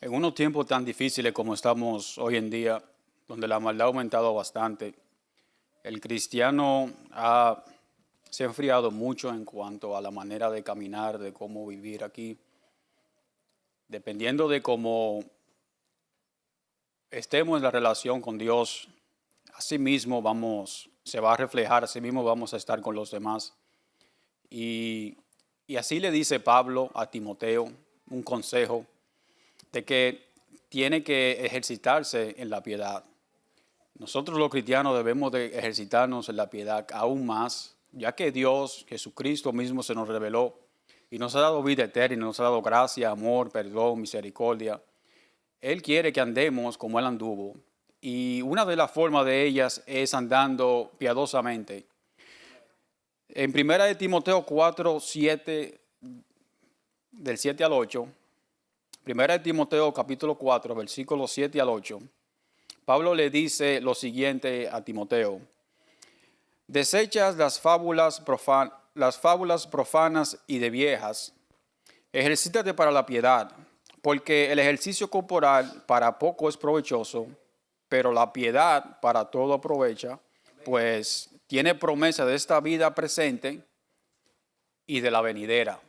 En unos tiempos tan difíciles como estamos hoy en día, donde la maldad ha aumentado bastante, el cristiano se ha enfriado mucho en cuanto a la manera de caminar, de cómo vivir aquí. Dependiendo de cómo estemos en la relación con Dios, así mismo se va a reflejar, así mismo vamos a estar con los demás. Y, y así le dice Pablo a Timoteo un consejo de que tiene que ejercitarse en la piedad. Nosotros los cristianos debemos de ejercitarnos en la piedad aún más, ya que Dios, Jesucristo mismo se nos reveló y nos ha dado vida eterna, nos ha dado gracia, amor, perdón, misericordia. Él quiere que andemos como Él anduvo y una de las formas de ellas es andando piadosamente. En primera de Timoteo 4, 7, del 7 al 8, primera de Timoteo capítulo 4, versículos 7 al 8, Pablo le dice lo siguiente a Timoteo: desechas las fábulas profanas y de viejas, ejercítate para la piedad, porque el ejercicio corporal para poco es provechoso, pero la piedad para todo aprovecha, pues tiene promesa de esta vida presente y de la venidera.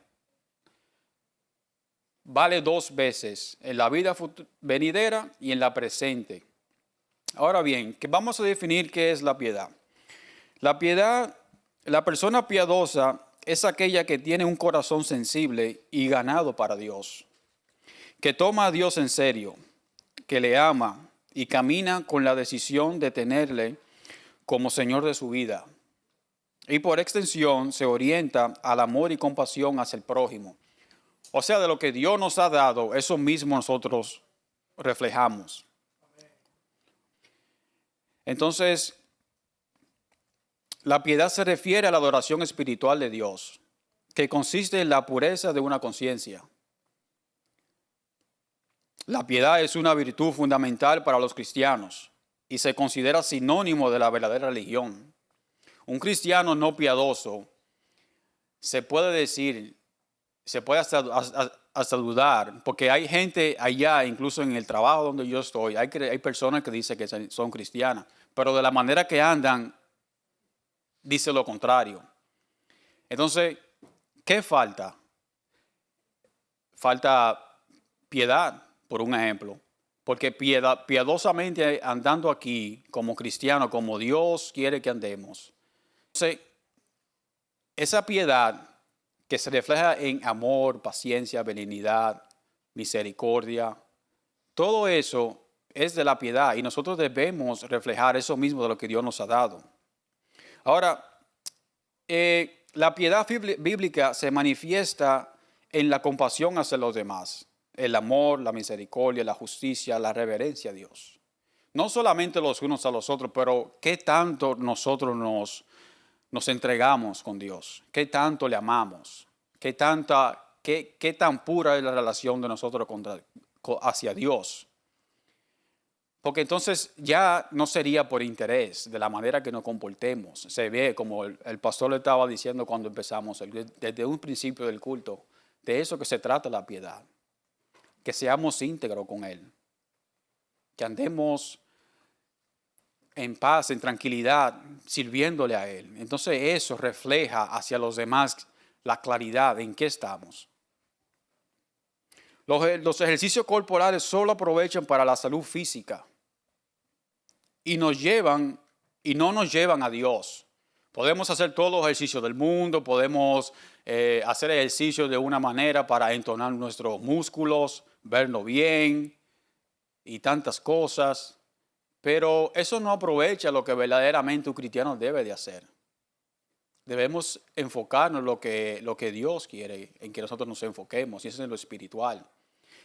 Vale dos veces, en la vida venidera y en la presente. Ahora bien, vamos a definir qué es la piedad. La piedad, la persona piadosa es aquella que tiene un corazón sensible y ganado para Dios, que toma a Dios en serio, que le ama y camina con la decisión de tenerle como Señor de su vida. Y por extensión se orienta al amor y compasión hacia el prójimo. O sea, de lo que Dios nos ha dado, eso mismo nosotros reflejamos. Entonces, la piedad se refiere a la adoración espiritual de Dios, que consiste en la pureza de una conciencia. La piedad es una virtud fundamental para los cristianos y se considera sinónimo de la verdadera religión. Un cristiano no piadoso se puede decir, se puede hasta dudar, porque hay gente allá, incluso en el trabajo donde yo estoy, hay personas que dicen que son cristianas, pero de la manera que andan, dice lo contrario. Entonces, ¿qué falta? Falta piedad, por un ejemplo. Porque piadosamente andando aquí como cristiano, como Dios quiere que andemos. Entonces, esa piedad que se refleja en amor, paciencia, benignidad, misericordia, todo eso es de la piedad y nosotros debemos reflejar eso mismo de lo que Dios nos ha dado. Ahora, la piedad bíblica se manifiesta en la compasión hacia los demás, el amor, la misericordia, la justicia, la reverencia a Dios. No solamente los unos a los otros, pero qué tanto nosotros nos entregamos con Dios, qué tanto le amamos, qué tan pura es la relación de nosotros hacia Dios. Porque entonces ya no sería por interés de la manera que nos comportemos. Se ve, como el pastor le estaba diciendo cuando empezamos, desde un principio del culto, de eso que se trata la piedad. Que seamos íntegros con Él. Que andemos en paz, en tranquilidad, sirviéndole a Él. Entonces eso refleja hacia los demás la claridad en que estamos. Los ejercicios corporales solo aprovechan para la salud física. Y no nos llevan a Dios. Podemos hacer todos los ejercicios del mundo, podemos hacer ejercicios de una manera para entonar nuestros músculos, vernos bien y tantas cosas, pero eso no aprovecha lo que verdaderamente un cristiano debe de hacer. Debemos enfocarnos en lo que Dios quiere, en que nosotros nos enfoquemos, y eso es en lo espiritual.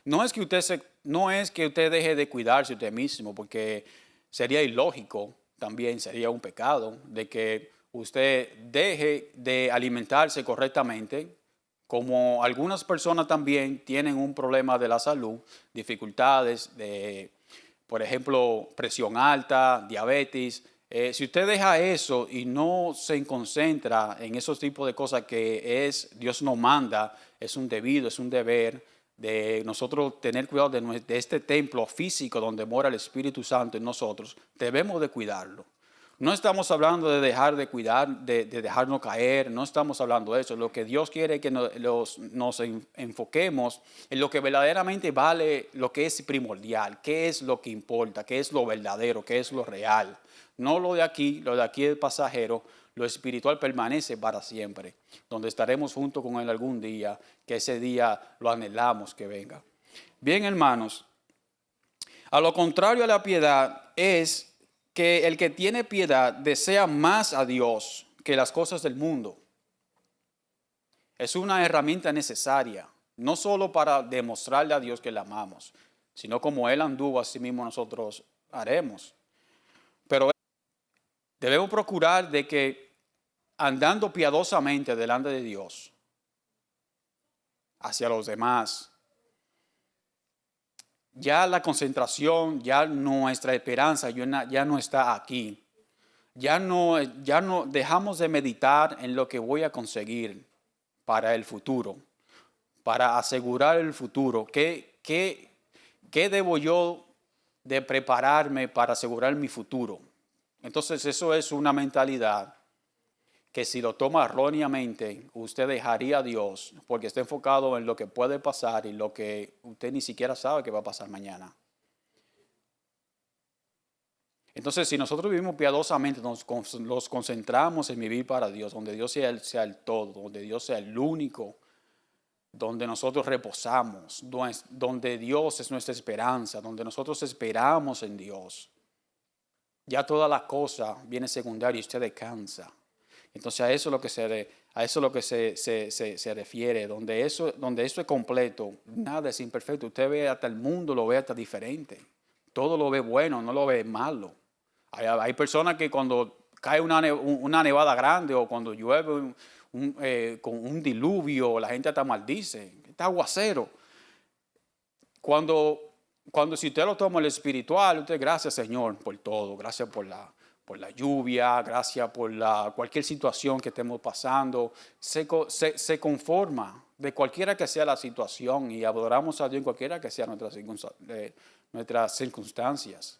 No es que usted deje de cuidarse usted mismo, porque sería ilógico, también sería un pecado, de que usted deje de alimentarse correctamente, como algunas personas también tienen un problema de la salud, dificultades de, por ejemplo, presión alta, diabetes. Si usted deja eso y no se concentra en esos tipos de cosas que Dios nos manda, es un debido, es un deber de nosotros tener cuidado de este templo físico donde mora el Espíritu Santo en nosotros, debemos de cuidarlo. No estamos hablando de dejar de cuidar, de dejarnos caer, no estamos hablando de eso. Lo que Dios quiere es que nos enfoquemos en lo que verdaderamente vale, lo que es primordial, qué es lo que importa, qué es lo verdadero, qué es lo real. No lo de aquí es pasajero, lo espiritual permanece para siempre, donde estaremos juntos con Él algún día, que ese día lo anhelamos que venga. Bien, hermanos, a lo contrario a la piedad es que el que tiene piedad desea más a Dios que las cosas del mundo. Es una herramienta necesaria, no solo para demostrarle a Dios que le amamos, sino como Él anduvo, así mismo nosotros haremos. Pero debemos procurar de que andando piadosamente delante de Dios, hacia los demás, ya la concentración, ya nuestra esperanza ya no está aquí. Ya no dejamos de meditar en lo que voy a conseguir para el futuro, para asegurar el futuro. ¿Qué debo yo de prepararme para asegurar mi futuro? Entonces eso es una mentalidad que si lo toma erróneamente, usted dejaría a Dios porque está enfocado en lo que puede pasar y lo que usted ni siquiera sabe que va a pasar mañana. Entonces, si nosotros vivimos piadosamente, nos concentramos en vivir para Dios, donde Dios sea el todo, donde Dios sea el único, donde nosotros reposamos, donde Dios es nuestra esperanza, donde nosotros esperamos en Dios. Ya toda la cosa viene secundaria y usted descansa. Entonces a eso es lo que se refiere, donde eso es completo, nada es imperfecto. Usted ve hasta el mundo, lo ve hasta diferente. Todo lo ve bueno, no lo ve malo. Hay personas que cuando cae una nevada grande o cuando llueve con un diluvio, la gente hasta maldice, está aguacero. Cuando si usted lo toma el espiritual, usted gracias Señor por todo, gracias por la lluvia, gracias por cualquier situación que estemos pasando, se conforma de cualquiera que sea la situación y adoramos a Dios en cualquiera que sea nuestras circunstancias.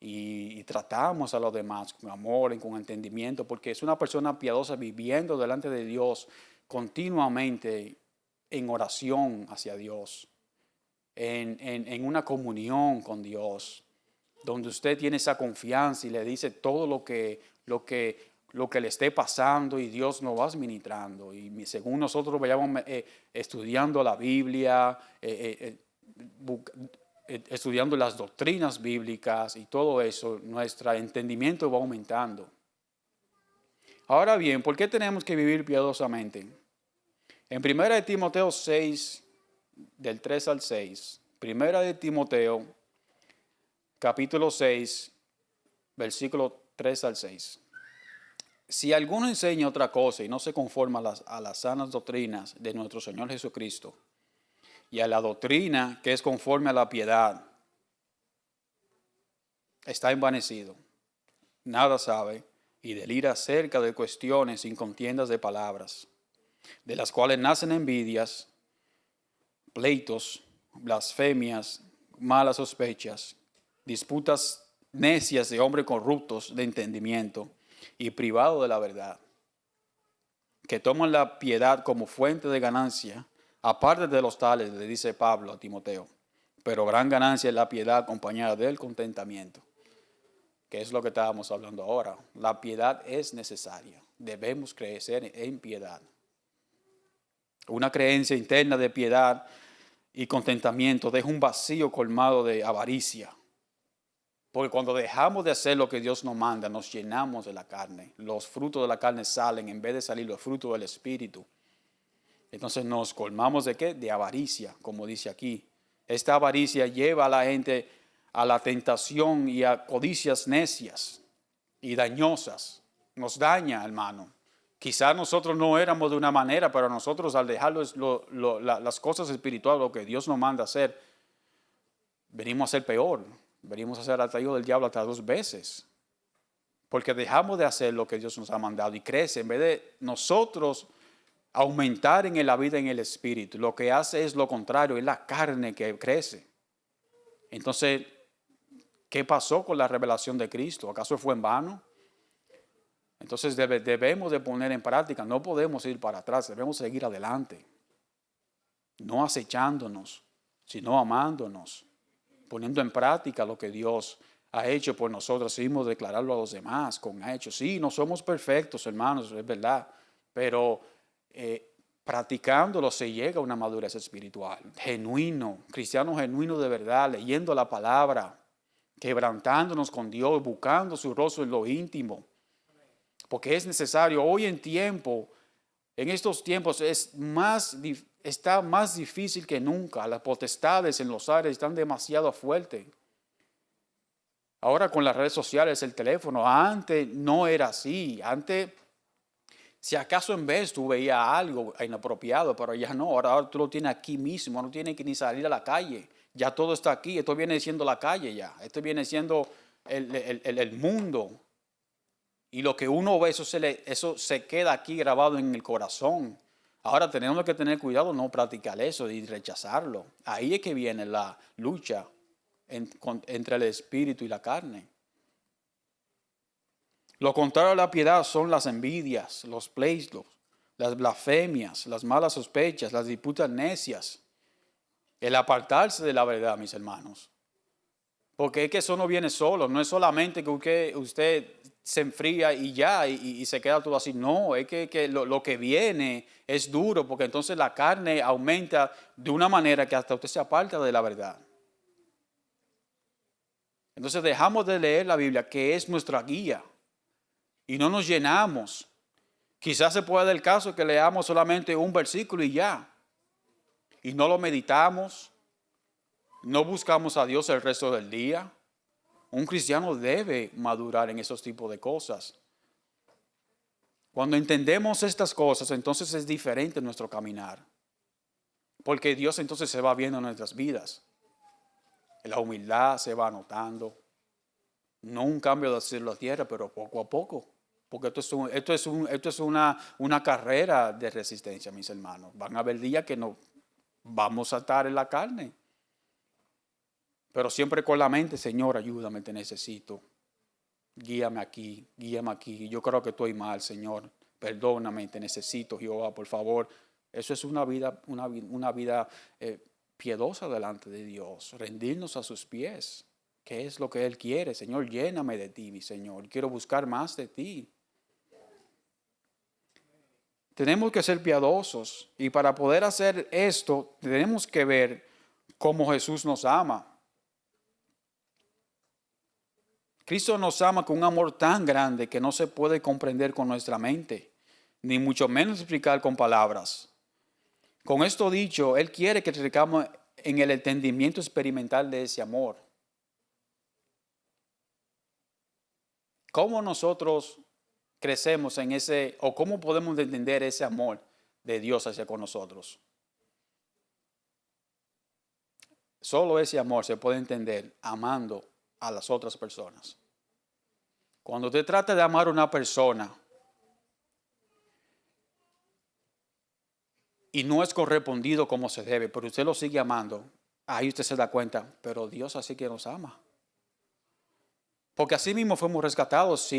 Y tratamos a los demás con amor y con entendimiento, porque es una persona piadosa viviendo delante de Dios continuamente en oración hacia Dios, en una comunión con Dios, donde usted tiene esa confianza y le dice todo lo que le esté pasando y Dios nos va administrando. Y según nosotros vayamos estudiando la Biblia, estudiando las doctrinas bíblicas y todo eso, nuestro entendimiento va aumentando. Ahora bien, ¿por qué tenemos que vivir piadosamente? En 1 de Timoteo 6, del 3 al 6, 1 de Timoteo, capítulo 6, versículo 3 al 6. Si alguno enseña otra cosa y no se conforma a las sanas doctrinas de nuestro Señor Jesucristo, y a la doctrina que es conforme a la piedad, está envanecido, nada sabe y delira acerca de cuestiones sin contiendas de palabras, de las cuales nacen envidias, pleitos, blasfemias, malas sospechas, disputas necias de hombres corruptos de entendimiento y privados de la verdad, que toman la piedad como fuente de ganancia. Aparte de los tales, le dice Pablo a Timoteo, pero gran ganancia es la piedad acompañada del contentamiento, que es lo que estábamos hablando ahora. La piedad es necesaria, debemos crecer en piedad. Una creencia interna de piedad y contentamiento deja un vacío colmado de avaricia, porque cuando dejamos de hacer lo que Dios nos manda, nos llenamos de la carne. Los frutos de la carne salen en vez de salir los frutos del Espíritu. Entonces nos colmamos ¿de qué? De avaricia, como dice aquí. Esta avaricia lleva a la gente a la tentación y a codicias necias y dañosas. Nos daña, hermano. Quizás nosotros no éramos de una manera, pero nosotros al dejar las cosas espirituales, lo que Dios nos manda hacer, venimos a ser peor. Venimos a ser atraídos del diablo hasta 2 veces. Porque dejamos de hacer lo que Dios nos ha mandado y crece. En vez de nosotros aumentar en la vida en el espíritu, lo que hace es lo contrario, es la carne que crece. Entonces, ¿qué pasó con la revelación de Cristo? ¿Acaso fue en vano? Entonces debemos de poner en práctica, no podemos ir para atrás, debemos seguir adelante. No acechándonos, sino amándonos, poniendo en práctica lo que Dios ha hecho por nosotros, seguimos declararlo a los demás con hechos. Sí, no somos perfectos, hermanos, es verdad, pero practicándolo se llega a una madurez espiritual, genuino, cristiano genuino de verdad, leyendo la palabra, quebrantándonos con Dios, buscando su rostro en lo íntimo, porque es necesario. Hoy en estos tiempos está más difícil que nunca. Las potestades en los aires están demasiado fuertes. Ahora con las redes sociales, el teléfono, antes no era así. Antes, si acaso en vez tú veías algo inapropiado, pero ya no, ahora tú lo tienes aquí mismo, no tienes que ni salir a la calle. Ya todo está aquí, esto viene siendo la calle ya, esto viene siendo el mundo. Y lo que uno ve, eso se queda aquí grabado en el corazón. Ahora tenemos que tener cuidado, no practicar eso y rechazarlo. Ahí es que viene la lucha entre el espíritu y la carne. Lo contrario a la piedad son las envidias, los pleitos, las blasfemias, las malas sospechas, las disputas necias. El apartarse de la verdad, mis hermanos. Porque es que eso no viene solo, no es solamente que usted se enfría y ya, y se queda todo así. No, es que lo que viene es duro, porque entonces la carne aumenta de una manera que hasta usted se aparta de la verdad. Entonces dejamos de leer la Biblia, que es nuestra guía, y no nos llenamos. Quizás se pueda dar el caso que leamos solamente un versículo y ya, y no lo meditamos, no buscamos a Dios el resto del día. Un cristiano debe madurar en esos tipos de cosas. Cuando entendemos estas cosas, entonces es diferente nuestro caminar. Porque Dios entonces se va viendo en nuestras vidas. La humildad se va notando. No un cambio de cielo a tierra, pero poco a poco. Porque esto es una carrera de resistencia, mis hermanos. Van a haber días que no vamos a estar en la carne. Pero siempre con la mente, Señor, ayúdame, te necesito. Guíame aquí, guíame aquí. Yo creo que estoy mal, Señor. Perdóname, te necesito, Jehová, por favor. Eso es una vida piedosa delante de Dios. Rendirnos a sus pies. ¿Qué es lo que Él quiere? Señor, lléname de ti, mi Señor. Quiero buscar más de ti. Tenemos que ser piadosos. Y para poder hacer esto, tenemos que ver cómo Jesús nos ama. Cristo nos ama con un amor tan grande que no se puede comprender con nuestra mente, ni mucho menos explicar con palabras. Con esto dicho, Él quiere que crezcamos en el entendimiento experimental de ese amor. ¿Cómo nosotros crecemos en ese, o cómo podemos entender ese amor de Dios hacia con nosotros? Solo ese amor se puede entender amando a las otras personas. Cuando usted trata de amar a una persona y no es correspondido como se debe, pero usted lo sigue amando, ahí usted se da cuenta, pero Dios así que nos ama. Porque así mismo fuimos rescatados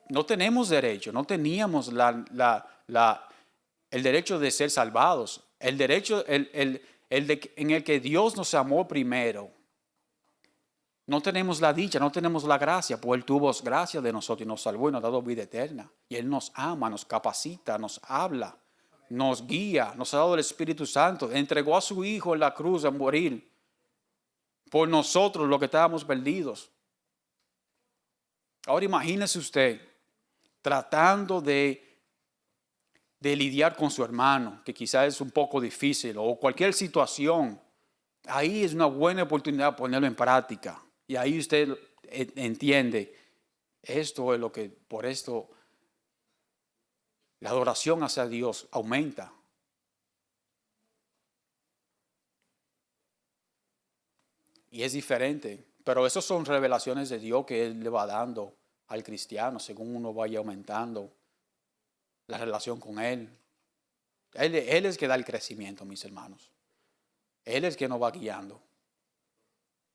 no tenemos derecho, no teníamos el derecho de ser salvados, el derecho en el que Dios nos amó primero. No tenemos la dicha, no tenemos la gracia, pues Él tuvo gracia de nosotros y nos salvó y nos ha dado vida eterna. Y Él nos ama, nos capacita, nos habla, nos guía, nos ha dado el Espíritu Santo, entregó a su Hijo en la cruz a morir por nosotros los que estábamos perdidos. Ahora imagínese usted tratando de lidiar con su hermano, que quizás es un poco difícil, o cualquier situación. Ahí es una buena oportunidad de ponerlo en práctica. Y ahí usted entiende, esto es lo que, por esto, la adoración hacia Dios aumenta. Y es diferente, pero esas son revelaciones de Dios que Él le va dando al cristiano según uno vaya aumentando la relación con Él. Él es que da el crecimiento, mis hermanos. Él es que nos va guiando.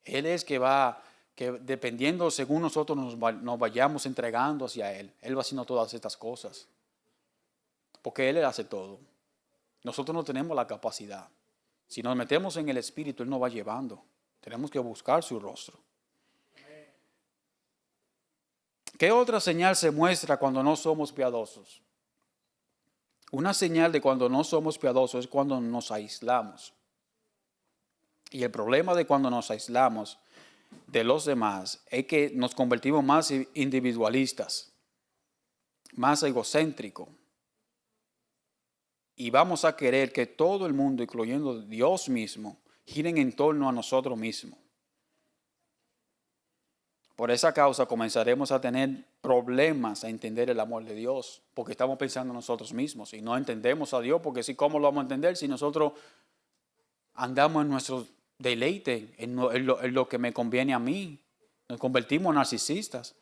Él es que va, que dependiendo según nosotros nos vayamos entregando hacia Él va haciendo todas estas cosas. Porque Él hace todo. Nosotros no tenemos la capacidad. Si nos metemos en el Espíritu, Él nos va llevando. Tenemos que buscar su rostro. ¿Qué otra señal se muestra cuando no somos piadosos? Una señal de cuando no somos piadosos es cuando nos aislamos. Y el problema de cuando nos aislamos de los demás es que nos convertimos más individualistas, más egocéntricos. Y vamos a querer que todo el mundo, incluyendo Dios mismo, giren en torno a nosotros mismos. Por esa causa comenzaremos a tener problemas a entender el amor de Dios, porque estamos pensando en nosotros mismos y no entendemos a Dios, porque ¿cómo lo vamos a entender si nosotros andamos en nuestro deleite, en lo que me conviene a mí? Nos convertimos en narcisistas.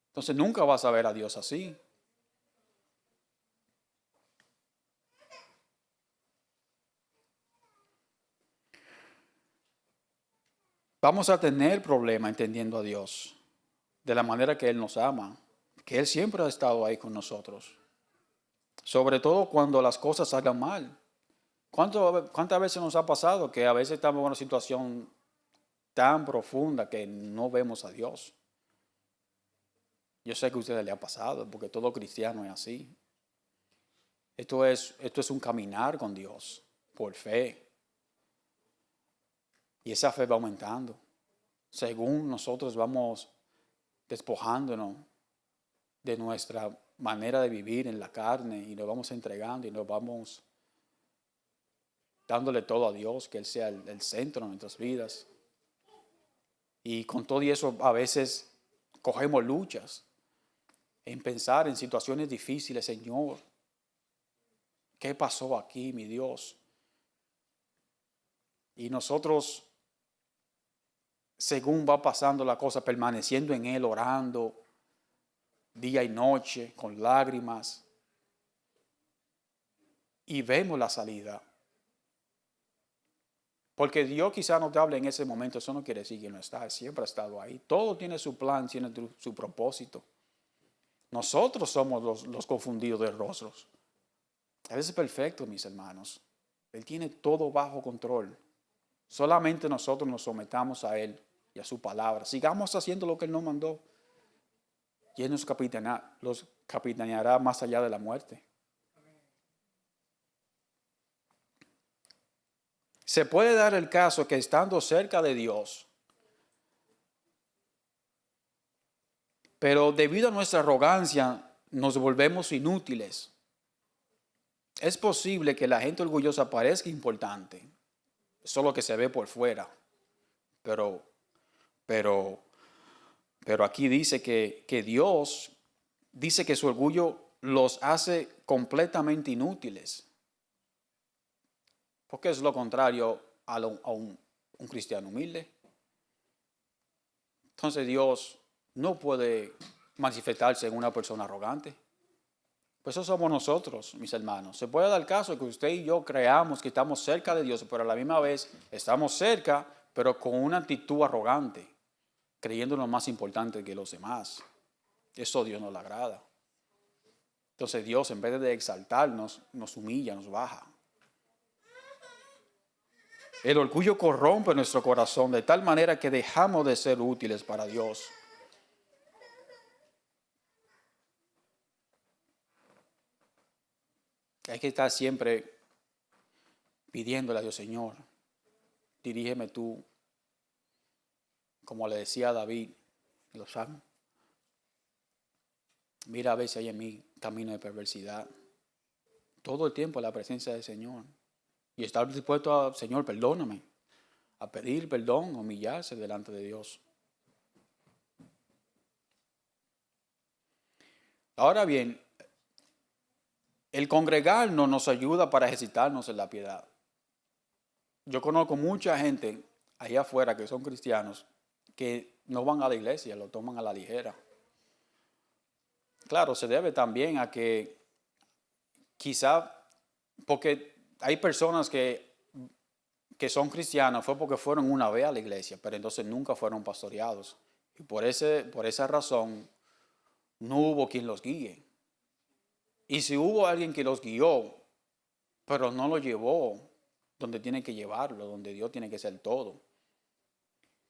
Entonces nunca vas a ver a Dios así. Vamos a tener problemas entendiendo a Dios de la manera que Él nos ama, que Él siempre ha estado ahí con nosotros. Sobre todo cuando las cosas salgan mal. ¿Cuántas veces nos ha pasado que a veces estamos en una situación tan profunda que no vemos a Dios? Yo sé que a ustedes les ha pasado, porque todo cristiano es así. Esto es un caminar con Dios por fe. Y esa fe va aumentando. Según nosotros vamos despojándonos de nuestra manera de vivir en la carne y nos vamos entregando y nos vamos dándole todo a Dios, que Él sea el centro de nuestras vidas. Y con todo eso a veces cogemos luchas en pensar en situaciones difíciles. Señor, ¿qué pasó aquí, mi Dios? Y nosotros, según va pasando la cosa, permaneciendo en Él, orando día y noche, con lágrimas, y vemos la salida. Porque Dios quizá no te hable en ese momento, eso no quiere decir que no está, siempre ha estado ahí. Todo tiene su plan, tiene su propósito. Nosotros somos los confundidos de rostros. Él es perfecto, mis hermanos. Él tiene todo bajo control. Solamente nosotros nos sometamos a Él y a su palabra. Sigamos haciendo lo que Él nos mandó. Y Él nos capitaneará más allá de la muerte. Se puede dar el caso que estando cerca de Dios, pero debido a nuestra arrogancia nos volvemos inútiles. Es posible que la gente orgullosa parezca importante, eso es lo que se ve por fuera, pero aquí dice que Dios dice que su orgullo los hace completamente inútiles. Porque es lo contrario a un cristiano humilde. Entonces Dios no puede manifestarse en una persona arrogante. Pues eso somos nosotros, mis hermanos. Se puede dar caso que usted y yo creamos que estamos cerca de Dios, pero a la misma vez estamos cerca, pero con una actitud arrogante, creyéndonos más importante que los demás. Eso a Dios no le agrada. Entonces Dios, en vez de exaltarnos, nos humilla, nos baja. El orgullo corrompe nuestro corazón de tal manera que dejamos de ser útiles para Dios. Hay que estar siempre pidiéndole a Dios, Señor, dirígeme tú, como le decía a David en los Salmos. Mira a ver si hay en mí camino de perversidad. Todo el tiempo en la presencia del Señor. Y estar dispuesto a, Señor, perdóname, a pedir perdón, a humillarse delante de Dios. Ahora bien, el congregarnos nos ayuda para ejercitarnos en la piedad. Yo conozco mucha gente allá afuera que son cristianos que no van a la iglesia, lo toman a la ligera. claro, se debe también a que quizá, porque hay personas que son cristianos, fue porque fueron una vez a la iglesia, pero entonces nunca fueron pastoreados. Y por esa razón no hubo quien los guíe. Y si hubo alguien que los guió, pero no lo llevó donde tiene que llevarlo, donde Dios tiene que ser todo.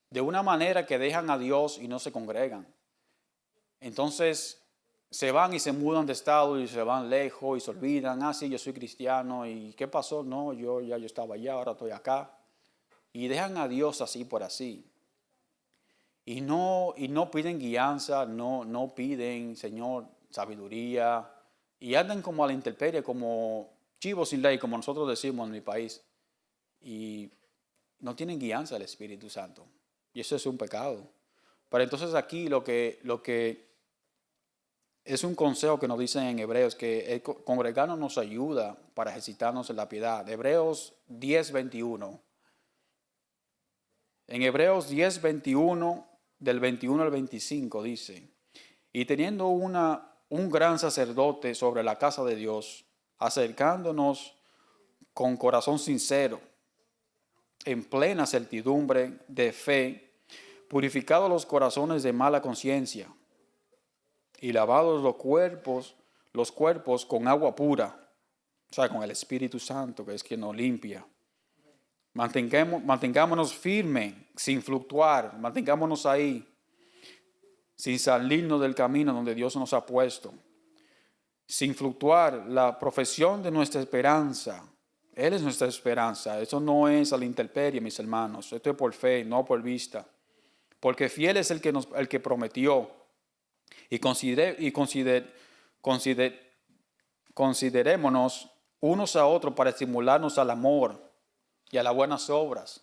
De una manera que dejan a Dios y no se congregan. Entonces se van y se mudan de estado y se van lejos y se olvidan, sí, yo soy cristiano, ¿y qué pasó? No, yo estaba allá, ahora estoy acá. Y dejan a Dios así por así. Y no piden guianza, no piden, Señor, sabiduría. Y andan como a la intemperie, como chivos sin ley, como nosotros decimos en mi país. Y no tienen guianza del Espíritu Santo. Y eso es un pecado. Pero entonces aquí lo que es un consejo que nos dicen en Hebreos, que el congregarnos nos ayuda para ejercitarnos en la piedad. Hebreos 10:21. En Hebreos 10:21, del 21 al 25 dice, y teniendo un gran sacerdote sobre la casa de Dios, acercándonos con corazón sincero, en plena certidumbre de fe, purificados los corazones de mala conciencia y lavados los cuerpos con agua pura, o sea, con el Espíritu Santo, que es quien nos limpia. Mantengámonos firmes, sin fluctuar, mantengámonos ahí, sin salirnos del camino donde Dios nos ha puesto, sin fluctuar la profesión de nuestra esperanza. Él es nuestra esperanza. Eso no es a la intemperie, mis hermanos. Esto es por fe, no por vista. Porque fiel es el que prometió. Y considerémonos unos a otros para estimularnos al amor y a las buenas obras.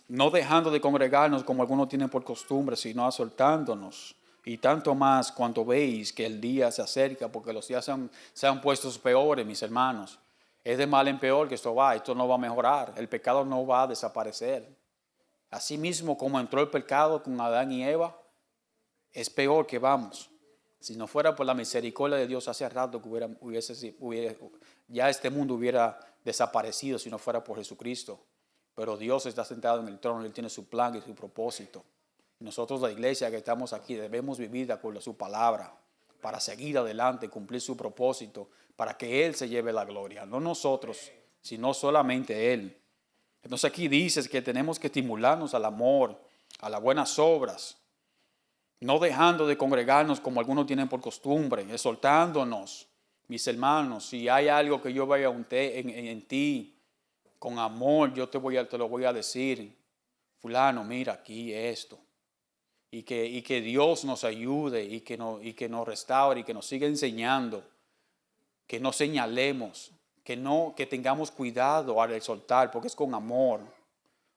No dejando de congregarnos como algunos tienen por costumbre, sino exhortándonos. Y tanto más cuando veis que el día se acerca, porque los días se han puesto peores, mis hermanos. Es de mal en peor que esto no va a mejorar. El pecado no va a desaparecer. Así mismo como entró el pecado con Adán y Eva, es peor que vamos. Si no fuera por la misericordia de Dios, hace rato que ya este mundo hubiera desaparecido si no fuera por Jesucristo. Pero Dios está sentado en el trono y Él tiene su plan y su propósito. Nosotros, la iglesia que estamos aquí, debemos vivir de acuerdo a su palabra para seguir adelante, cumplir su propósito, para que Él se lleve la gloria. No nosotros, sino solamente Él. Entonces aquí dices que tenemos que estimularnos al amor, a las buenas obras, no dejando de congregarnos como algunos tienen por costumbre, exhortándonos, mis hermanos, si hay algo que yo vaya en ti, con amor yo te lo voy a decir, fulano, mira aquí esto. Y que Dios nos ayude y que nos restaure y que nos siga enseñando, que no señalemos, que tengamos cuidado al exhortar, porque es con amor,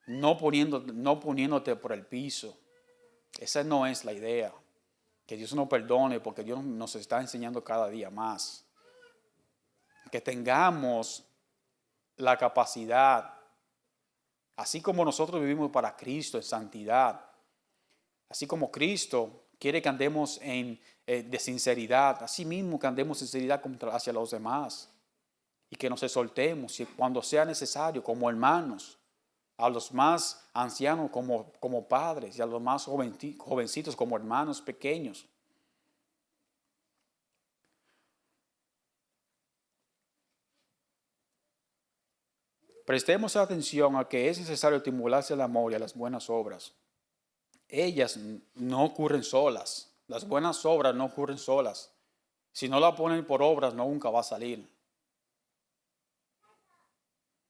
no poniéndote por el piso. Esa no es la idea. Que Dios nos perdone porque Dios nos está enseñando cada día más. Que tengamos la capacidad, así como nosotros vivimos para Cristo en santidad, así como Cristo quiere que andemos de sinceridad, así mismo que andemos en sinceridad hacia los demás y que nos exhortemos cuando sea necesario como hermanos, a los más ancianos como padres y a los más jovencitos como hermanos pequeños. Prestemos atención a que es necesario estimularse al amor y a las buenas obras. Ellas no ocurren solas. Las buenas obras no ocurren solas. Si no la ponen por obras, nunca va a salir.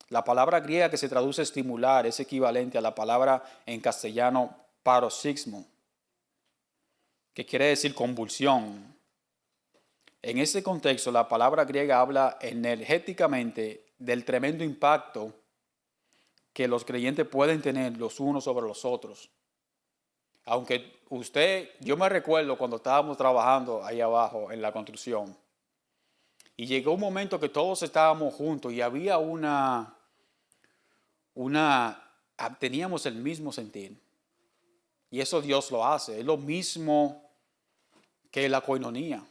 La palabra griega que se traduce estimular es equivalente a la palabra en castellano paroxismo, que quiere decir convulsión. En ese contexto, la palabra griega habla energéticamente del tremendo impacto que los creyentes pueden tener los unos sobre los otros. Aunque yo me recuerdo cuando estábamos trabajando ahí abajo en la construcción, y llegó un momento que todos estábamos juntos y había teníamos el mismo sentir. Y eso Dios lo hace, es lo mismo que es la coinonía.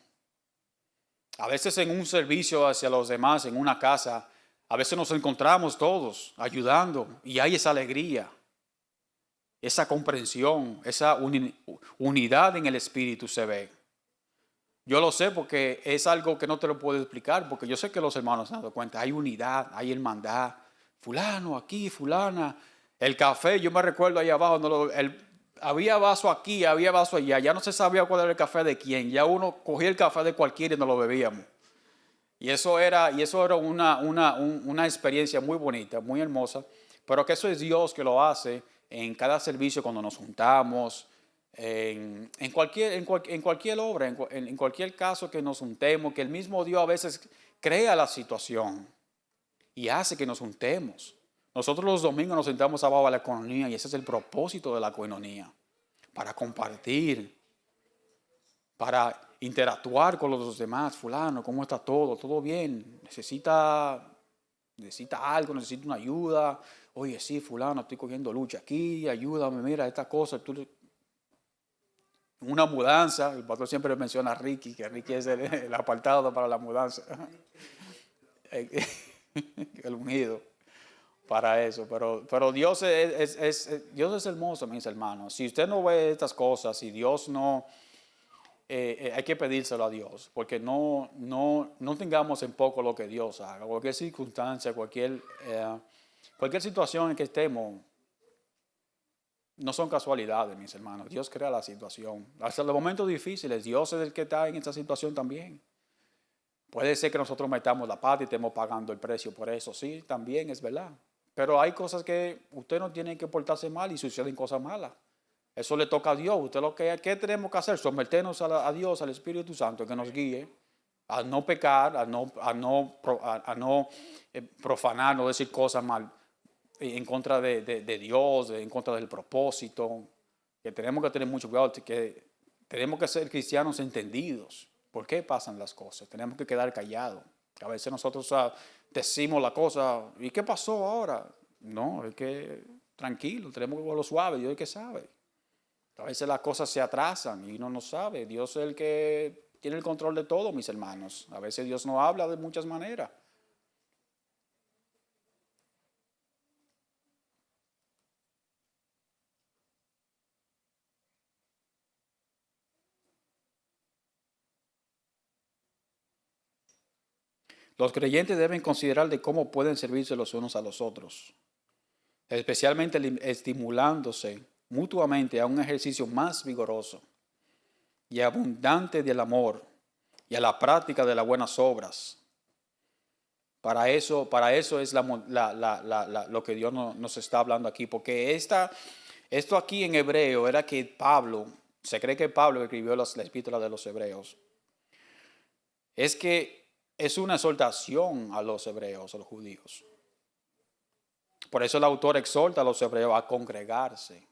A veces en un servicio hacia los demás, en una casa, a veces nos encontramos todos ayudando y hay esa alegría, esa comprensión, esa unidad en el espíritu se ve. Yo lo sé porque es algo que no te lo puedo explicar, porque yo sé que los hermanos se han dado cuenta, hay unidad, hay hermandad, fulano aquí, fulana, el café, yo me recuerdo ahí abajo, había vaso aquí, había vaso allá, ya no se sabía cuál era el café de quién, ya uno cogía el café de cualquiera y nos lo bebíamos. Y eso era una experiencia muy bonita, muy hermosa, pero que eso es Dios que lo hace en cada servicio cuando nos juntamos, en cualquier obra, en cualquier caso que nos juntemos, que el mismo Dios a veces crea la situación y hace que nos juntemos. Nosotros los domingos nos sentamos abajo a la coinonía y ese es el propósito de la coinonía, para compartir, para interactuar con los demás. Fulano, ¿cómo está todo? ¿Todo bien? ¿Necesita algo? ¿Necesita una ayuda? Oye, sí, fulano, estoy cogiendo lucha aquí, ayúdame, mira, esta cosa. Una mudanza, el pastor siempre menciona a Ricky, que Ricky es el apartado para la mudanza. El ungido para eso. Pero Dios Dios es hermoso, mis hermanos. Si usted no ve estas cosas, si Dios no... hay que pedírselo a Dios, porque no tengamos en poco lo que Dios haga. Cualquier circunstancia, cualquier situación en que estemos, no son casualidades, mis hermanos. Dios crea la situación. Hasta los momentos difíciles, Dios es el que está en esa situación también. Puede ser que nosotros metamos la pata y estemos pagando el precio por eso, sí, también es verdad. Pero hay cosas que usted no tiene que portarse mal y suceden cosas malas. Eso le toca a Dios. Usted ¿qué tenemos que hacer? Someternos a Dios, al Espíritu Santo, que nos guíe a no pecar, a no profanar, no decir cosas mal en contra de Dios, en contra del propósito. Que tenemos que tener mucho cuidado, que tenemos que ser cristianos entendidos. ¿Por qué pasan las cosas? Tenemos que quedar callados. A veces nosotros decimos la cosa, ¿y qué pasó ahora? No, es que tranquilo, tenemos que verlo suave, Dios es el que sabe. A veces las cosas se atrasan y uno no sabe. Dios es el que tiene el control de todo, mis hermanos. A veces Dios nos habla de muchas maneras. Los creyentes deben considerar de cómo pueden servirse los unos a los otros, especialmente estimulándose mutuamente a un ejercicio más vigoroso y abundante del amor y a la práctica de las buenas obras. Para eso es lo que Dios nos está hablando aquí, porque esto aquí en hebreo era que Pablo, se cree que Pablo escribió la epístola de los hebreos, es que es una exhortación a los hebreos, a los judíos. Por eso el autor exhorta a los hebreos a congregarse.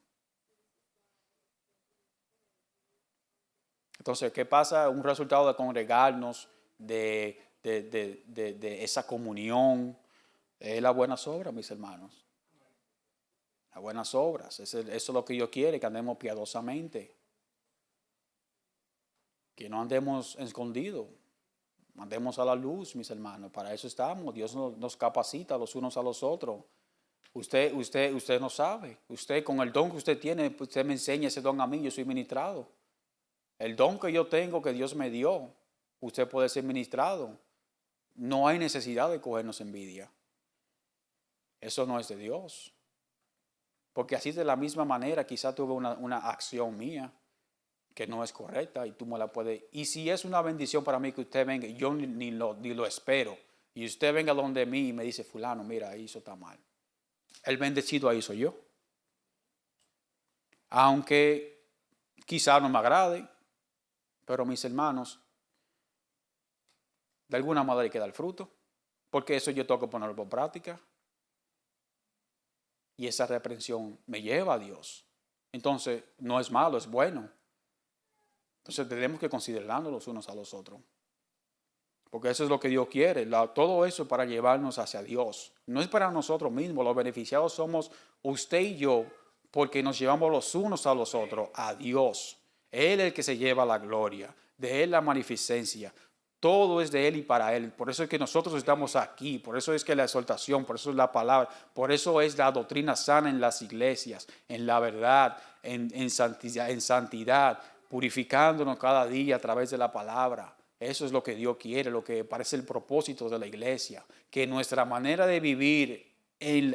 Entonces, ¿qué pasa? Un resultado de congregarnos, de esa comunión, es las buenas obras, mis hermanos. Las buenas obras. Eso es lo que Dios quiere, que andemos piadosamente. Que no andemos escondidos. Andemos a la luz, mis hermanos. Para eso estamos. Dios nos capacita los unos a los otros. Usted no sabe. Usted con el don que usted tiene, usted me enseña ese don a mí, yo soy ministrado. El don que yo tengo, que Dios me dio, usted puede ser ministrado. No hay necesidad de cogernos envidia. Eso no es de Dios. Porque así de la misma manera, quizá tuve una acción mía que no es correcta y tú me la puedes. Y si es una bendición para mí que usted venga, yo ni lo espero. Y usted venga donde mí y me dice, fulano, mira, ahí eso está mal. El bendecido ahí soy yo. Aunque quizá no me agrade, pero mis hermanos, de alguna manera hay que dar fruto, porque eso yo tengo que ponerlo por práctica. Y esa reprensión me lleva a Dios. Entonces, no es malo, es bueno. Entonces, tenemos que considerarnos los unos a los otros. Porque eso es lo que Dios quiere. Todo eso es para llevarnos hacia Dios. No es para nosotros mismos. Los beneficiados somos usted y yo, porque nos llevamos los unos a los otros a Dios. Él es el que se lleva la gloria. de Él la magnificencia. Todo es de Él y para Él. Por eso es que nosotros estamos aquí. Por eso es que la exhortación, por eso es la palabra, por eso es la doctrina sana en las iglesias, en la verdad, en santidad, purificándonos cada día a través de la palabra. Eso es lo que Dios quiere, lo que parece el propósito de la iglesia. Que nuestra manera de vivir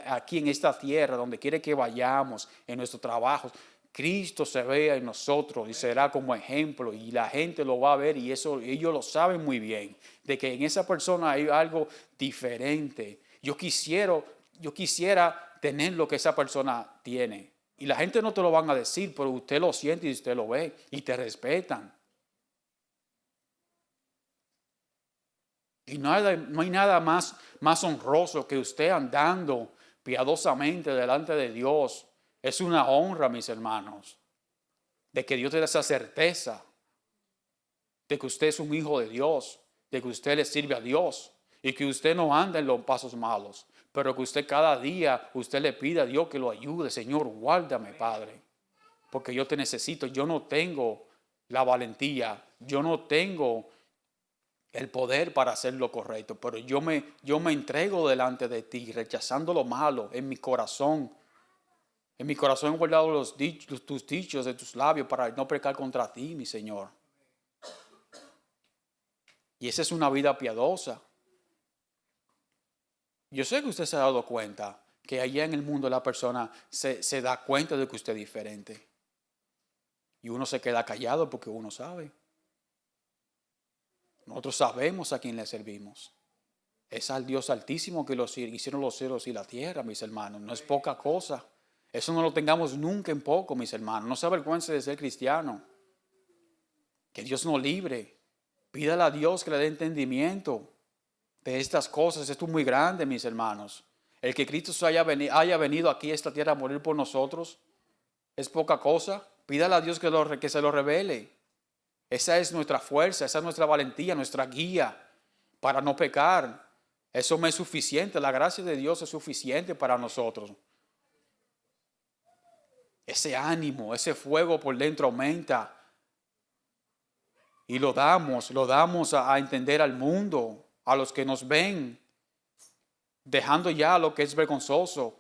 aquí en esta tierra, donde quiere que vayamos, en nuestros trabajos, Cristo se vea en nosotros y será como ejemplo y la gente lo va a ver y eso ellos lo saben muy bien, de que en esa persona hay algo diferente. Yo quisiera tener lo que esa persona tiene y la gente no te lo van a decir, pero usted lo siente y usted lo ve y te respetan. Y no hay nada más honroso que usted andando piadosamente delante de Dios. Es una honra, mis hermanos, de que Dios te dé esa certeza de que usted es un hijo de Dios, de que usted le sirve a Dios y que usted no anda en los pasos malos, pero que usted cada día, usted le pide a Dios que lo ayude. Señor, guárdame, Padre, porque yo te necesito. Yo no tengo la valentía, yo no tengo el poder para hacer lo correcto, pero yo me entrego delante de ti, rechazando lo malo en mi corazón. En mi corazón he guardado tus dichos de tus labios para no pecar contra ti, mi Señor. Y esa es una vida piadosa. Yo sé que usted se ha dado cuenta que allá en el mundo la persona se da cuenta de que usted es diferente. Y uno se queda callado porque uno sabe. Nosotros sabemos a quién le servimos. Es al Dios Altísimo que hicieron los cielos y la tierra, mis hermanos. No es poca cosa. Eso no lo tengamos nunca en poco, mis hermanos. No se avergüence de ser cristiano. Que Dios nos libre. Pídale a Dios que le dé entendimiento de estas cosas. Esto es muy grande, mis hermanos. El que Cristo haya venido aquí a esta tierra a morir por nosotros es poca cosa. Pídale a Dios que se lo revele. Esa es nuestra fuerza, esa es nuestra valentía, nuestra guía para no pecar. Eso me es suficiente. La gracia de Dios es suficiente para nosotros. Ese ánimo, ese fuego por dentro aumenta. Y lo damos a entender al mundo, a los que nos ven, dejando ya lo que es vergonzoso.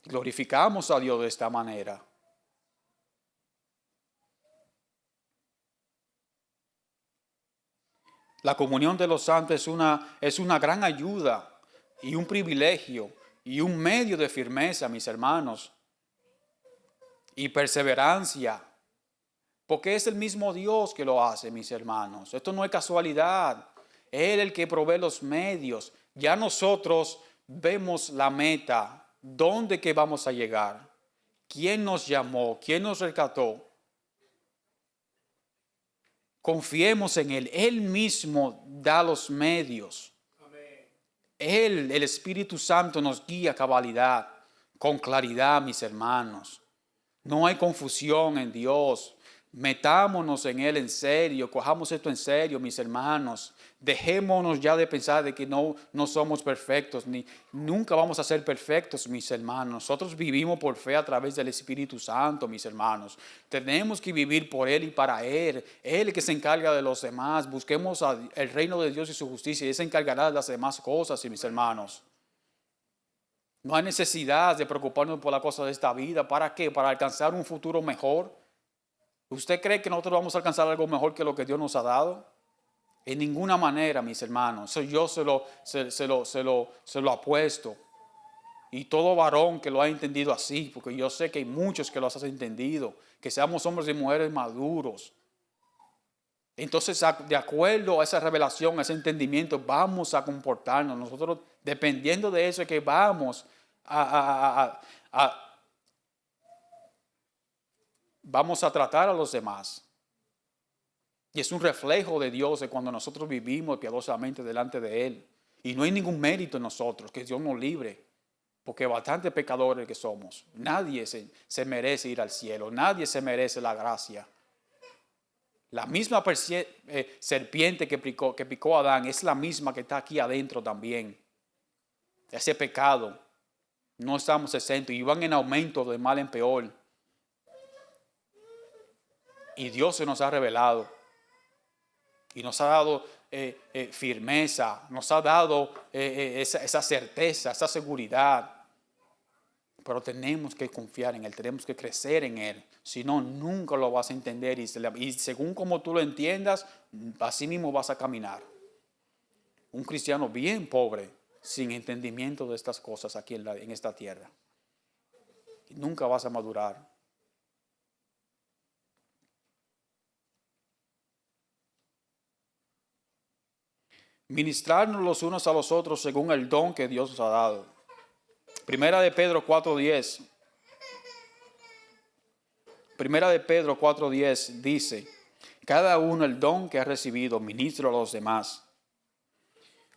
Glorificamos a Dios de esta manera. La comunión de los santos es una gran ayuda y un privilegio y un medio de firmeza, mis hermanos, y perseverancia. Porque es el mismo Dios que lo hace, mis hermanos. Esto no es casualidad. Él es el que provee los medios. Ya nosotros vemos la meta. ¿Dónde que vamos a llegar? ¿Quién nos llamó? ¿Quién nos rescató? Confiemos en Él. Él mismo da los medios. Él, el Espíritu Santo, nos guía a cabalidad, con claridad, mis hermanos. No hay confusión en Dios. Metámonos en Él en serio, cojamos esto en serio, mis hermanos. Dejémonos ya de pensar de que no somos perfectos, ni nunca vamos a ser perfectos, mis hermanos. Nosotros vivimos por fe a través del Espíritu Santo, mis hermanos. Tenemos que vivir por Él y para Él. Él que se encarga de los demás. Busquemos el reino de Dios y su justicia y Él se encargará de las demás cosas, mis hermanos. No hay necesidad de preocuparnos por las cosas de esta vida. ¿Para qué? Para alcanzar un futuro mejor. ¿Usted cree que nosotros vamos a alcanzar algo mejor que lo que Dios nos ha dado? En ninguna manera, mis hermanos. Eso yo se lo apuesto. Y todo varón que lo ha entendido así, porque yo sé que hay muchos que lo han entendido, que seamos hombres y mujeres maduros. Entonces, de acuerdo a esa revelación, a ese entendimiento, vamos a comportarnos. Nosotros, dependiendo de eso, es que vamos vamos a tratar a los demás. Y es un reflejo de Dios de cuando nosotros vivimos piadosamente delante de Él. Y no hay ningún mérito en nosotros, que Dios nos libre. Porque bastante pecadores que somos. Nadie se merece ir al cielo. Nadie se merece la gracia. La misma serpiente que picó a Adán es la misma que está aquí adentro también. Ese pecado. No estamos exentos y van en aumento de mal en peor. Y Dios se nos ha revelado y nos ha dado firmeza, nos ha dado esa certeza, esa seguridad. Pero tenemos que confiar en Él, tenemos que crecer en Él. Si no, nunca lo vas a entender. Y según como tú lo entiendas, así mismo vas a caminar. Un cristiano bien pobre, sin entendimiento de estas cosas aquí en esta tierra. Nunca vas a madurar. Ministrarnos los unos a los otros según el don que Dios nos ha dado. Primera de Pedro 4:10. Primera de Pedro 4:10 dice: cada uno el don que ha recibido, ministra a los demás,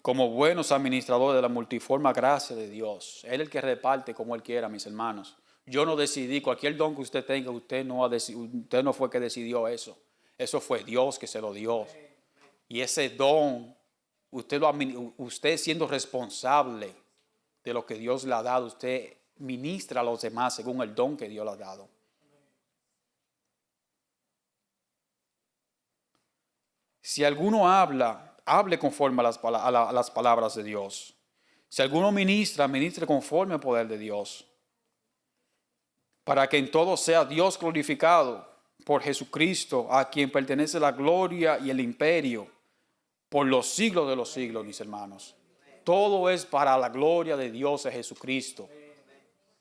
como buenos administradores de la multiforme gracia de Dios. Él es el que reparte como Él quiera, mis hermanos. Yo no decidí, cualquier don que usted tenga, usted no fue que decidió eso. Eso fue Dios que se lo dio. Y ese don, usted siendo responsable de lo que Dios le ha dado, usted ministra a los demás según el don que Dios le ha dado. Si alguno habla, hable conforme a las palabras de Dios. Si alguno ministra, ministre conforme al poder de Dios. Para que en todo sea Dios glorificado por Jesucristo, a quien pertenece la gloria y el imperio por los siglos de los siglos, mis hermanos. Todo es para la gloria de Dios de Jesucristo.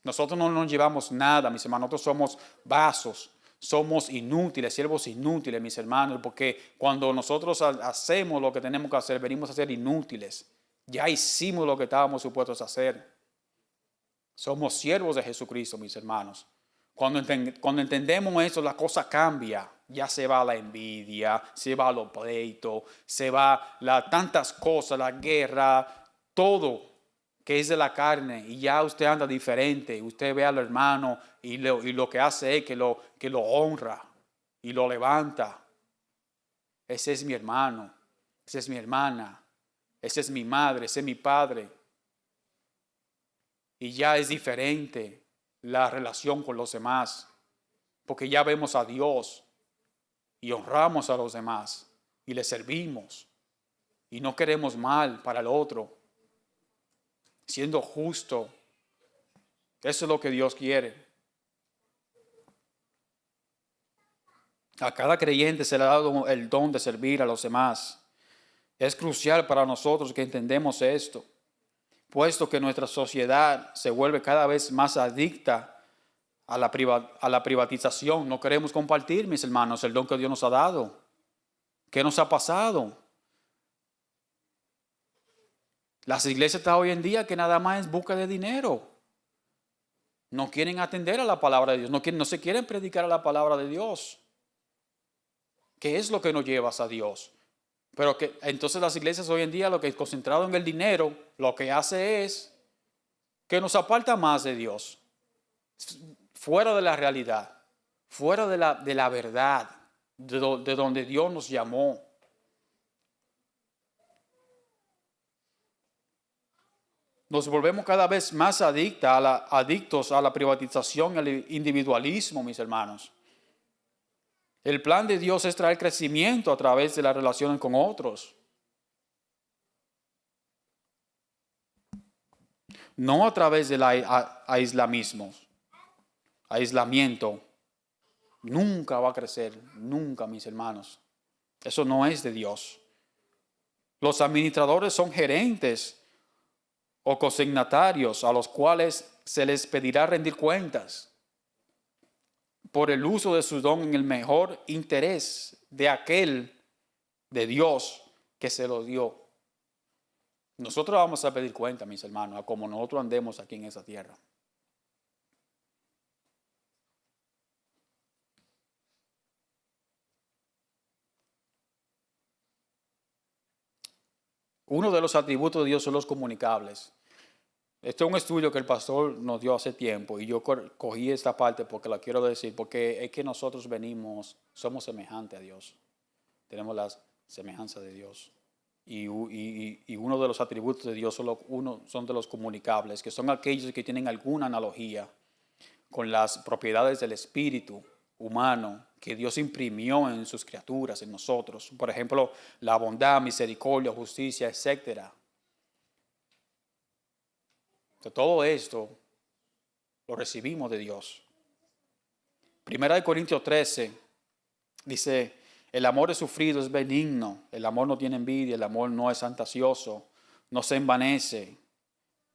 Nosotros no nos llevamos nada, mis hermanos. Nosotros somos vasos, somos inútiles, siervos inútiles, mis hermanos, porque cuando nosotros hacemos lo que tenemos que hacer, venimos a ser inútiles. Ya hicimos lo que estábamos supuestos a hacer. Somos siervos de Jesucristo, mis hermanos. Cuando entendemos eso, la cosa cambia. Ya se va la envidia, se va los pleitos, se va tantas cosas, la guerra, todo que es de la carne, y ya usted anda diferente. Usted ve al hermano y lo que hace es que lo honra y lo levanta. Ese es mi hermano, esa es mi hermana, esa es mi madre, ese es mi padre. Y ya es diferente la relación con los demás, porque ya vemos a Dios y honramos a los demás y le servimos y no queremos mal para el otro, siendo justo. Eso es lo que Dios quiere. A cada creyente se le ha dado el don de servir a los demás. Es crucial para nosotros que entendemos esto, puesto que nuestra sociedad se vuelve cada vez más adicta a la privatización. No queremos compartir, mis hermanos, el don que Dios nos ha dado. ¿Qué nos ha pasado? Las iglesias están hoy en día que nada más es busca de dinero. No quieren atender a la palabra de Dios, no se quieren predicar a la palabra de Dios. ¿Qué es lo que nos lleva a Dios? Pero que entonces las iglesias hoy en día, lo que es concentrado en el dinero, lo que hace es que nos aparta más de Dios, fuera de la realidad, fuera de la verdad, de donde Dios nos llamó. Nos volvemos cada vez más adictos a la privatización y al individualismo, mis hermanos. El plan de Dios es traer crecimiento a través de las relaciones con otros. No a través del aislamiento. Nunca va a crecer, nunca, mis hermanos. Eso no es de Dios. Los administradores son gerentes o consignatarios a los cuales se les pedirá rendir cuentas por el uso de su don en el mejor interés de aquel, de Dios, que se lo dio. Nosotros vamos a pedir cuenta, mis hermanos, a como nosotros andemos aquí en esa tierra. Uno de los atributos de Dios son los comunicables. Este es un estudio que el pastor nos dio hace tiempo y yo cogí esta parte porque la quiero decir, porque es que nosotros somos semejantes a Dios. Tenemos la semejanza de Dios. Y uno de los atributos de Dios son de los comunicables, que son aquellos que tienen alguna analogía con las propiedades del espíritu humano, que Dios imprimió en sus criaturas, en nosotros. Por ejemplo, la bondad, misericordia, justicia, etc. Todo esto lo recibimos de Dios. Primera de Corintios 13 dice, el amor es sufrido, es benigno, el amor no tiene envidia, el amor no es fantasioso, no se envanece,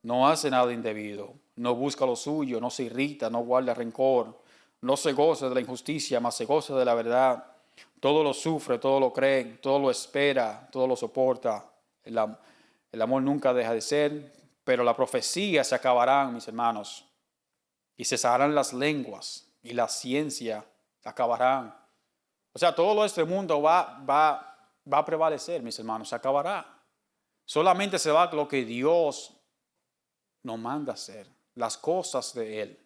no hace nada indebido, no busca lo suyo, no se irrita, no guarda rencor, no se goza de la injusticia, mas se goza de la verdad. Todo lo sufre, todo lo cree, todo lo espera, todo lo soporta. El amor nunca deja de ser, pero la profecía se acabarán, mis hermanos, y cesarán las lenguas, y la ciencia acabarán. O sea, todo este mundo va a prevalecer, mis hermanos, se acabará. Solamente se va lo que Dios nos manda hacer, las cosas de Él.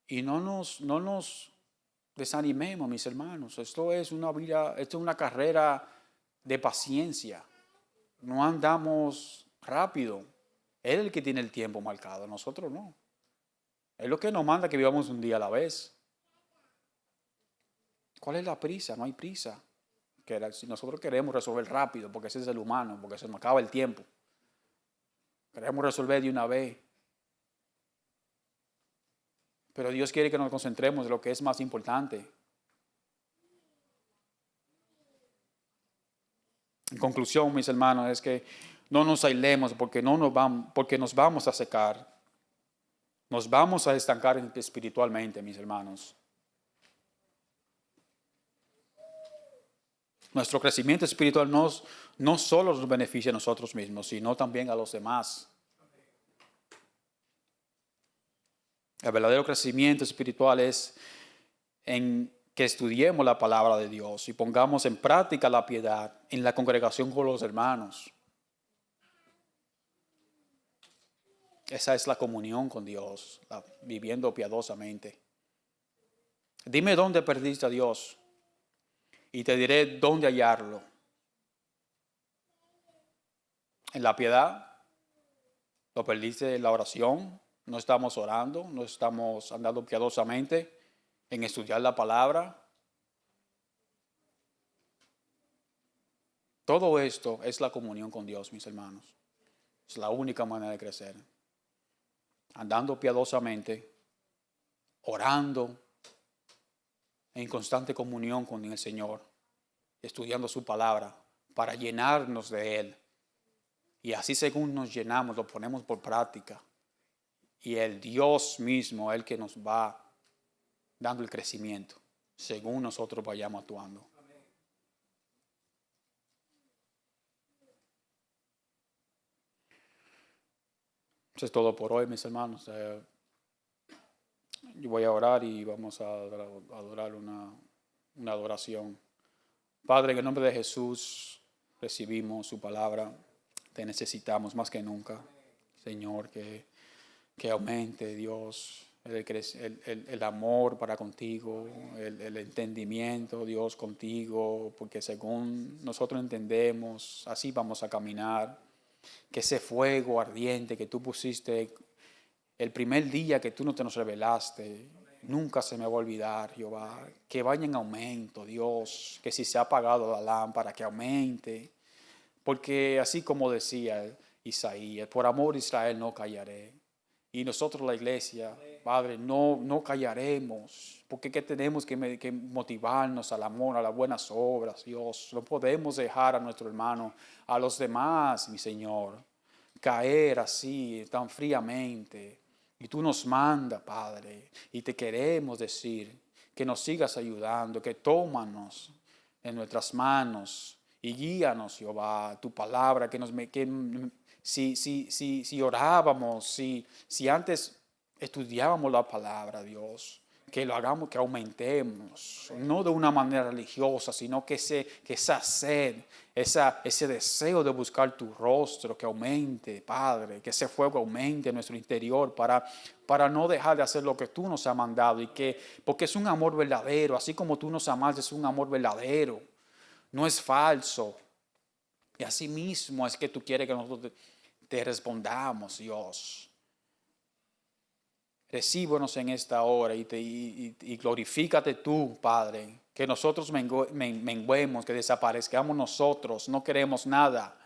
Y no nos desanimemos, mis hermanos. Esto es una vida, esto es una carrera de paciencia. No andamos rápido. Él es el que tiene el tiempo marcado, nosotros no. Es lo que nos manda que vivamos un día a la vez. ¿Cuál es la prisa? No hay prisa. Si nosotros queremos resolver rápido, porque ese es el humano, porque se nos acaba el tiempo. Queremos resolver de una vez. Pero Dios quiere que nos concentremos en lo que es más importante. En conclusión, mis hermanos, es que no nos aislemos porque nos vamos a secar. Nos vamos a estancar espiritualmente, mis hermanos. Nuestro crecimiento espiritual no solo nos beneficia a nosotros mismos, sino también a los demás. El verdadero crecimiento espiritual es en que estudiemos la palabra de Dios y pongamos en práctica la piedad en la congregación con los hermanos. Esa es la comunión con Dios, viviendo piadosamente. Dime dónde perdiste a Dios y te diré dónde hallarlo. En la piedad, lo perdiste en la oración, no estamos orando, no estamos andando piadosamente en estudiar la palabra. Todo esto es la comunión con Dios, mis hermanos. Es la única manera de crecer. Andando piadosamente, orando, en constante comunión con el Señor, estudiando su palabra para llenarnos de Él. Y así según nos llenamos, lo ponemos por práctica. Y el Dios mismo es el que nos va dando el crecimiento, según nosotros vayamos actuando. Eso es todo por hoy, mis hermanos. Yo voy a orar y vamos a adorar una adoración. Padre, en el nombre de Jesús recibimos su palabra. Te necesitamos más que nunca, Señor, que aumente, Dios, el amor para contigo, el entendimiento, Dios, contigo, porque según nosotros entendemos, así vamos a caminar. Que ese fuego ardiente que tú pusiste el primer día que tú no te nos revelaste, nunca se me va a olvidar, Jehová. Que vaya en aumento, Dios. Que si se ha apagado la lámpara, que aumente. Porque así como decía Isaías, por amor a Israel no callaré. Y nosotros la iglesia, Padre, no callaremos. Porque que tenemos que motivarnos al amor, a las buenas obras, Dios. No podemos dejar a nuestro hermano, a los demás, mi Señor, caer así tan fríamente. Y tú nos mandas, Padre, y te queremos decir que nos sigas ayudando, que tómanos en nuestras manos y guíanos, Jehová, tu palabra, si orábamos, si antes estudiábamos la palabra, Dios, que lo hagamos, que aumentemos, no de una manera religiosa, sino que esa sed, ese deseo de buscar tu rostro, que aumente, Padre, que ese fuego aumente en nuestro interior para no dejar de hacer lo que tú nos has mandado porque es un amor verdadero, así como tú nos amaste, es un amor verdadero, no es falso. Y así mismo es que tú quieres que nosotros te respondamos, Dios. Recíbenos en esta hora y glorifícate tú, Padre. Que nosotros menguemos, que desaparezcamos nosotros. No queremos nada.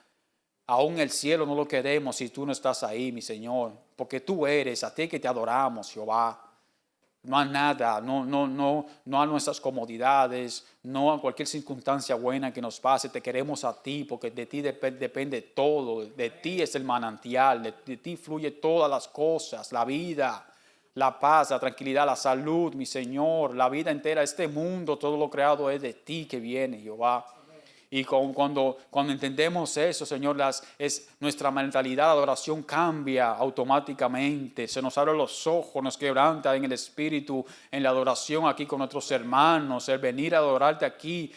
Aún el cielo no lo queremos si tú no estás ahí, mi Señor. Porque tú eres, a ti que te adoramos, Jehová. No a nada, no a nuestras comodidades, no a cualquier circunstancia buena que nos pase. Te queremos a ti, porque de ti depende todo. De ti es el manantial, de ti fluye todas las cosas, la vida, la paz, la tranquilidad, la salud, mi Señor, la vida entera, este mundo, todo lo creado es de ti que viene, Jehová. Y cuando entendemos eso, Señor, nuestra mentalidad de adoración cambia automáticamente. Se nos abren los ojos, nos quebranta en el espíritu, en la adoración aquí con nuestros hermanos. El venir a adorarte aquí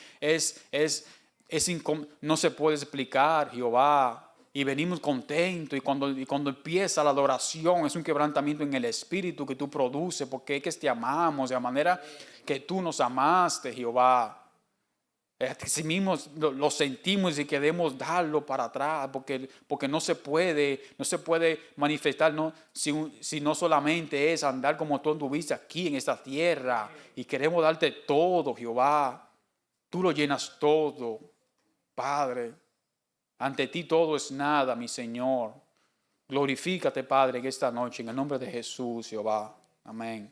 no se puede explicar, Jehová. Y venimos contentos. Y cuando empieza la adoración, es un quebrantamiento en el espíritu que tú produces, porque es que te amamos de la manera que tú nos amaste, Jehová. Así mismo lo sentimos y queremos darlo para atrás porque no se puede manifestar si no solamente es andar como tú anduviste aquí en esta tierra y queremos darte todo, Jehová. Tú lo llenas todo, Padre. Ante ti todo es nada, mi Señor. Glorifícate, Padre, en esta noche en el nombre de Jesús, Jehová. Amén.